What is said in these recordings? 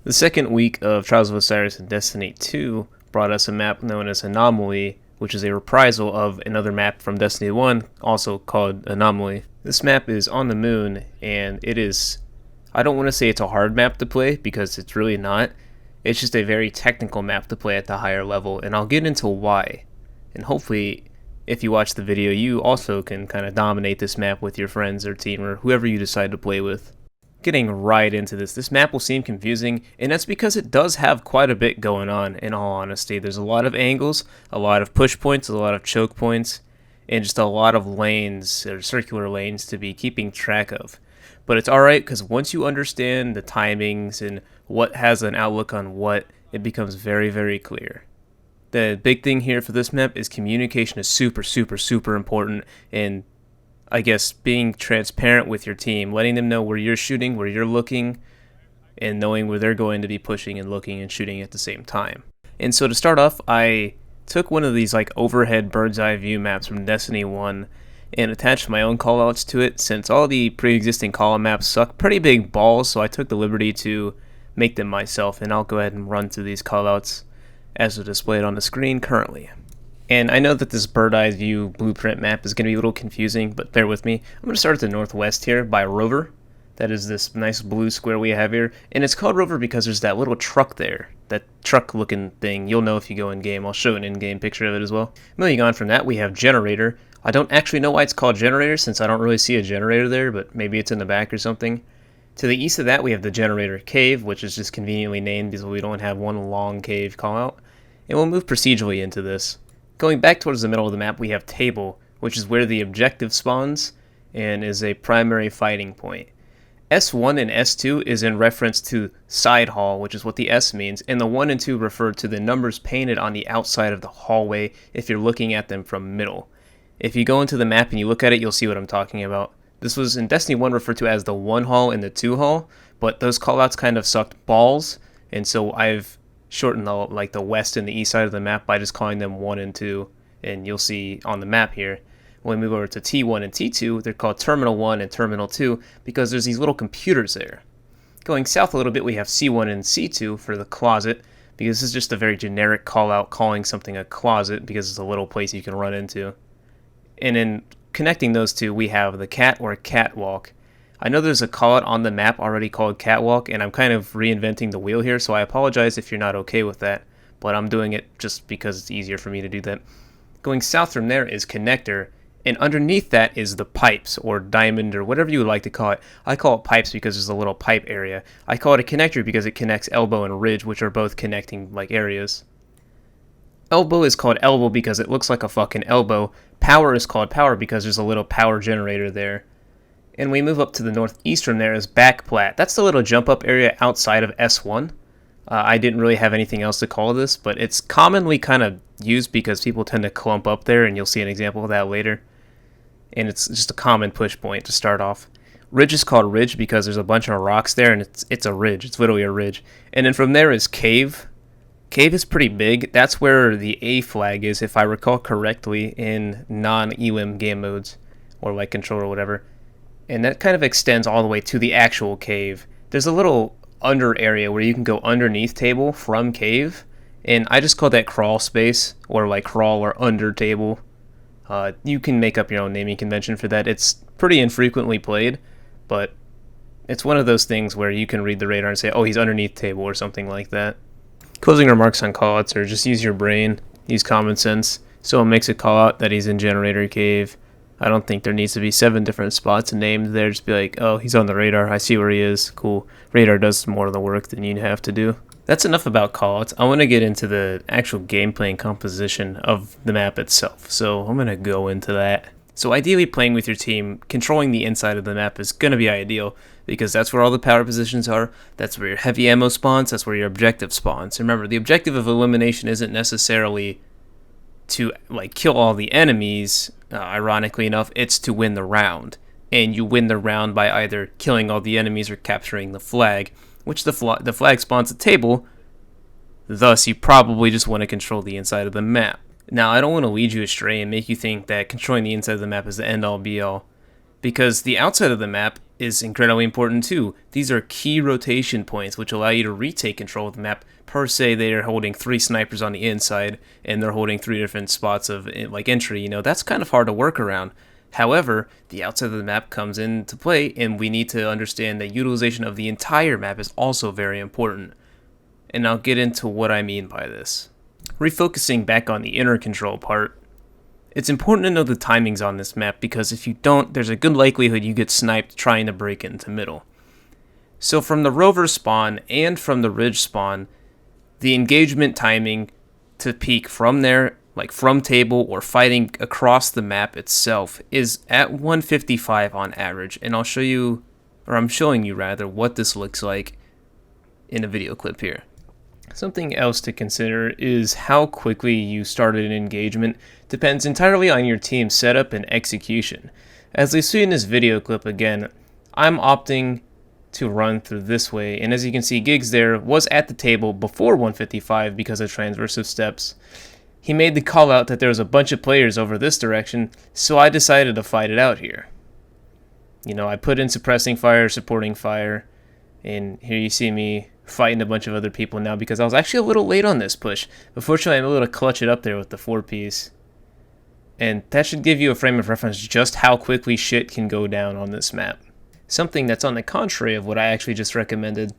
The second week of Trials of Osiris and Destiny 2 brought us a map known as Anomaly, which is a reprisal of another map from Destiny 1, also called Anomaly. This map is on the moon, and it is, I don't want to say it's a hard map to play, because it's really not. It's just a very technical map to play at the higher level, and I'll get into why. And hopefully, if you watch the video, you also can kind of dominate this map with your friends or team or whoever you decide to play with. Getting right into this map will seem confusing, and that's because it does have quite a bit going on, in all honesty. There's a lot of angles, a lot of push points, a lot of choke points, and just a lot of lanes, or circular lanes, to be keeping track of. But it's alright, because once you understand the timings and what has an outlook on what, it becomes very, very clear. The big thing here for this map is communication is super, super, super important, and I guess being transparent with your team, letting them know where you're shooting, where you're looking, and knowing where they're going to be pushing and looking and shooting at the same time. And so to start off, I took one of these like overhead bird's eye view maps from Destiny 1 and attached my own callouts to it, since all the pre-existing callout maps suck pretty big balls, so I took the liberty to make them myself, and I'll go ahead and run through these callouts as they're displayed on the screen currently. And I know that this bird eye view blueprint map is going to be a little confusing, but bear with me. I'm going to start at the northwest here by Rover. That is this nice blue square we have here. And it's called Rover because there's that little truck there. That truck looking thing. You'll know if you go in game. I'll show an in-game picture of it as well. Moving on from that, we have Generator. I don't actually know why it's called Generator, since I don't really see a generator there, but maybe it's in the back or something. To the east of that, we have the Generator Cave, which is just conveniently named because we don't have one long cave callout. And we'll move procedurally into this. Going back towards the middle of the map, we have Table, which is where the objective spawns and is a primary fighting point. S1 and S2 is in reference to side hall, which is what the S means, and the 1 and 2 refer to the numbers painted on the outside of the hallway if you're looking at them from middle. If you go into the map and you look at it, you'll see what I'm talking about. This was in Destiny 1 referred to as the 1 hall and the 2 hall, but those callouts kind of sucked balls, and so I've shorten the west and the east side of the map by just calling them 1 and 2, and you'll see on the map here when we move over to T1 and T2, they're called Terminal 1 and Terminal 2 because there's these little computers there. Going south a little bit, we have C1 and C2 for the closet, because this is just a very generic call out calling something a closet because it's a little place you can run into. And in connecting those two, we have the cat or catwalk. I know there's a callout on the map already called Catwalk, and I'm kind of reinventing the wheel here, so I apologize if you're not okay with that, but I'm doing it just because it's easier for me to do that. Going south from there is Connector, and underneath that is the pipes, or diamond, or whatever you would like to call it. I call it pipes because there's a little pipe area. I call it a connector because it connects elbow and ridge, which are both connecting like areas. Elbow is called elbow because it looks like a fucking elbow. Power is called power because there's a little power generator there. And we move up to the northeast from there is Backplat. That's the little jump up area outside of S1. I didn't really have anything else to call this, but it's commonly kind of used because people tend to clump up there, and you'll see an example of that later. And it's just a common push point to start off. Ridge is called Ridge because there's a bunch of rocks there, and it's a ridge. It's literally a ridge. And then from there is Cave. Cave is pretty big. That's where the A flag is, if I recall correctly, in non-ELIM game modes, or like Control or whatever. And that kind of extends all the way to the actual cave. There's a little under area where you can go underneath Table from cave, and I just call that crawl space, or like crawl or under Table. You can make up your own naming convention for that. It's pretty infrequently played, but it's one of those things where you can read the radar and say, oh, he's underneath Table or something like that. Closing remarks on callouts are just use your brain, use common sense. Someone makes a callout that he's in Generator Cave. I don't think there needs to be 7 different spots named there. Just be like, oh, he's on the radar. I see where he is. Cool. Radar does more of the work than you have to do. That's enough about callouts. I want to get into the actual gameplay and composition of the map itself. So I'm going to go into that. So ideally playing with your team, controlling the inside of the map is going to be ideal because that's where all the power positions are. That's where your heavy ammo spawns. That's where your objective spawns. Remember, the objective of elimination isn't necessarily to like kill all the enemies. Ironically enough, it's to win the round, and you win the round by either killing all the enemies or capturing the flag, which the flag spawns at Table. Thus, you probably just want to control the inside of the map. Now, I don't want to lead you astray and make you think that controlling the inside of the map is the end-all be-all, because the outside of the map is incredibly important too. These are key rotation points which allow you to retake control of the map. Per se, they are holding 3 snipers on the inside and they're holding 3 different spots of like entry. That's kind of hard to work around. However, the outside of the map comes into play, and we need to understand that utilization of the entire map is also very important. And I'll get into what I mean by this. Refocusing back on the inner control part, it's important to know the timings on this map, because if you don't, there's a good likelihood you get sniped trying to break into middle. So from the rover spawn and from the ridge spawn, the engagement timing to peak from there, like from table or fighting across the map itself, is at 155 on average. And I'm showing you rather what this looks like in a video clip here. Something else to consider is how quickly you started an engagement depends entirely on your team's setup and execution. As you see in this video clip again, I'm opting to run through this way, and as you can see, Giggs there was at the table before 155 because of transversive steps. He made the call out that there was a bunch of players over this direction, so I decided to fight it out here. I put in suppressing fire, supporting fire, and here you see me fighting a bunch of other people now because I was actually a little late on this push. But fortunately, I'm able to clutch it up there with the 4-piece. And that should give you a frame of reference just how quickly shit can go down on this map. Something that's on the contrary of what I actually just recommended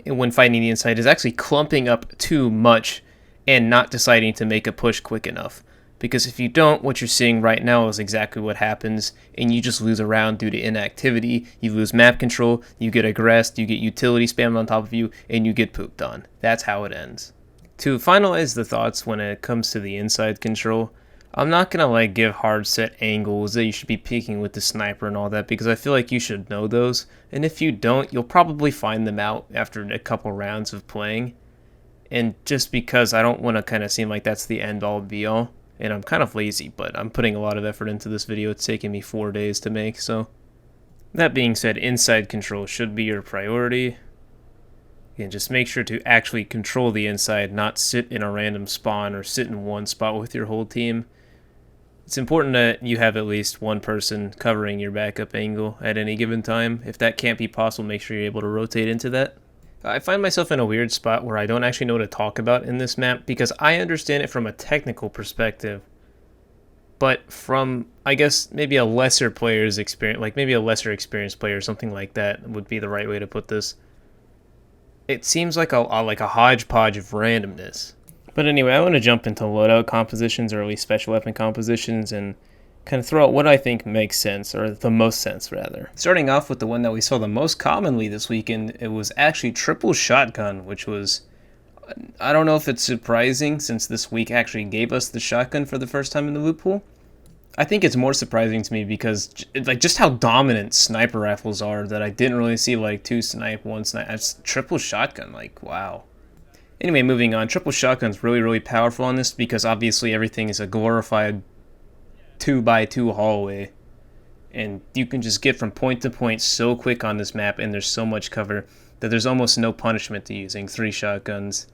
when fighting the inside is actually clumping up too much and not deciding to make a push quick enough. Because if you don't, what you're seeing right now is exactly what happens, and you just lose a round due to inactivity, you lose map control, you get aggressed, you get utility spammed on top of you, and you get pooped on. That's how it ends. To finalize the thoughts when it comes to the inside control, I'm not gonna give hard set angles that you should be peeking with the sniper and all that, because I feel like you should know those, and if you don't, you'll probably find them out after a couple rounds of playing. And just because I don't want to kind of seem like that's the end all be all, and I'm kind of lazy, but I'm putting a lot of effort into this video. It's taken me 4 days to make, so. That being said, inside control should be your priority. And just make sure to actually control the inside, not sit in a random spawn or sit in one spot with your whole team. It's important that you have at least one person covering your backup angle at any given time. If that can't be possible, make sure you're able to rotate into that. I find myself in a weird spot where I don't actually know what to talk about in this map because I understand it from a technical perspective, but from, I guess, maybe a lesser player's experience, like maybe a lesser experienced player or something like that would be the right way to put this. It seems like a hodgepodge of randomness. But anyway, I want to jump into loadout compositions, or at least special weapon compositions, and kind of throw out what I think makes sense, or the most sense rather. Starting off with the one that we saw the most commonly this weekend, it was actually triple shotgun, which was, I don't know if it's surprising since this week actually gave us the shotgun for the first time in the loot pool. I think it's more surprising to me because just how dominant sniper rifles are that I didn't really see 2 snipe, 1 snipe. It's triple shotgun, wow. Anyway, moving on, triple shotgun's really powerful on this because obviously everything is a glorified 2x2 hallway, and you can just get from point to point so quick on this map, and there's so much cover that there's almost no punishment to using 3 shotguns.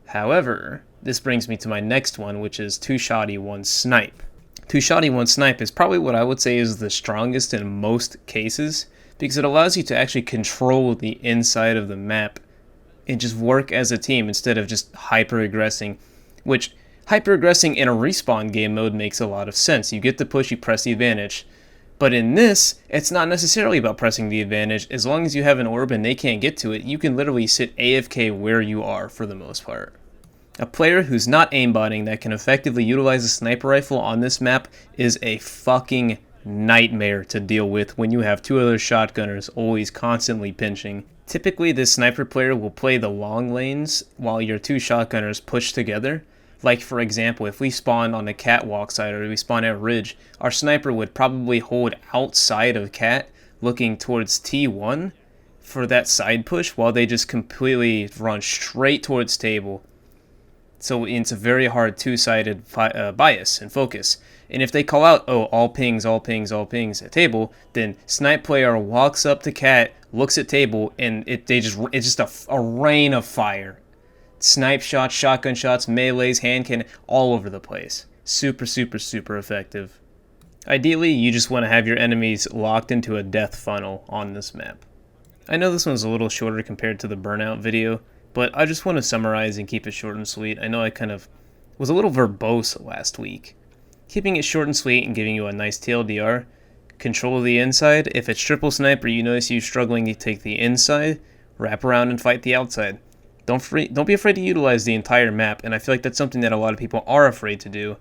However, this brings me to my next one, which is 2 shotty 1 snipe. 2 shotty 1 snipe is probably what I would say is the strongest in most cases because it allows you to actually control the inside of the map and just work as a team instead of just hyper-aggressing, which hyper-aggressing in a respawn game mode makes a lot of sense. You get the push, you press the advantage. But in this, it's not necessarily about pressing the advantage. As long as you have an orb and they can't get to it, you can literally sit AFK where you are for the most part. A player who's not aimbotting that can effectively utilize a sniper rifle on this map is a fucking nightmare to deal with when you have 2 other shotgunners always constantly pinching. Typically, this sniper player will play the long lanes while your 2 shotgunners push together. Like, for example, if we spawn on the catwalk side or we spawn at ridge, our sniper would probably hold outside of cat, looking towards T1 for that side push, while they just completely run straight towards table. So it's a very hard 2-sided bias and focus. And if they call out, oh, all pings at table, then snipe player walks up to cat, looks at table, and it's just a rain of fire. Snipe shots, shotgun shots, melees, hand cannon, all over the place. Super effective. Ideally, you just want to have your enemies locked into a death funnel on this map. I know this one's a little shorter compared to the Burnout video, but I just want to summarize and keep it short and sweet. I know I kind of was a little verbose last week. Keeping it short and sweet and giving you a nice TLDR. Control the inside. If it's triple sniper, you notice you struggling to take the inside, wrap around and fight the outside. Don't be afraid to utilize the entire map, and I feel like that's something that a lot of people are afraid to do.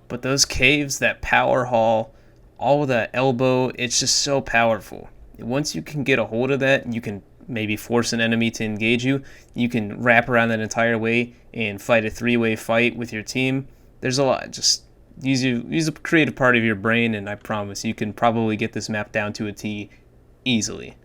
But those caves, that power hall, all of that elbow, it's just so powerful. Once you can get a hold of that, you can maybe force an enemy to engage you. You can wrap around that entire way and fight a three-way fight with your team. There's a lot. Just use a creative part of your brain, and I promise you can probably get this map down to a T easily.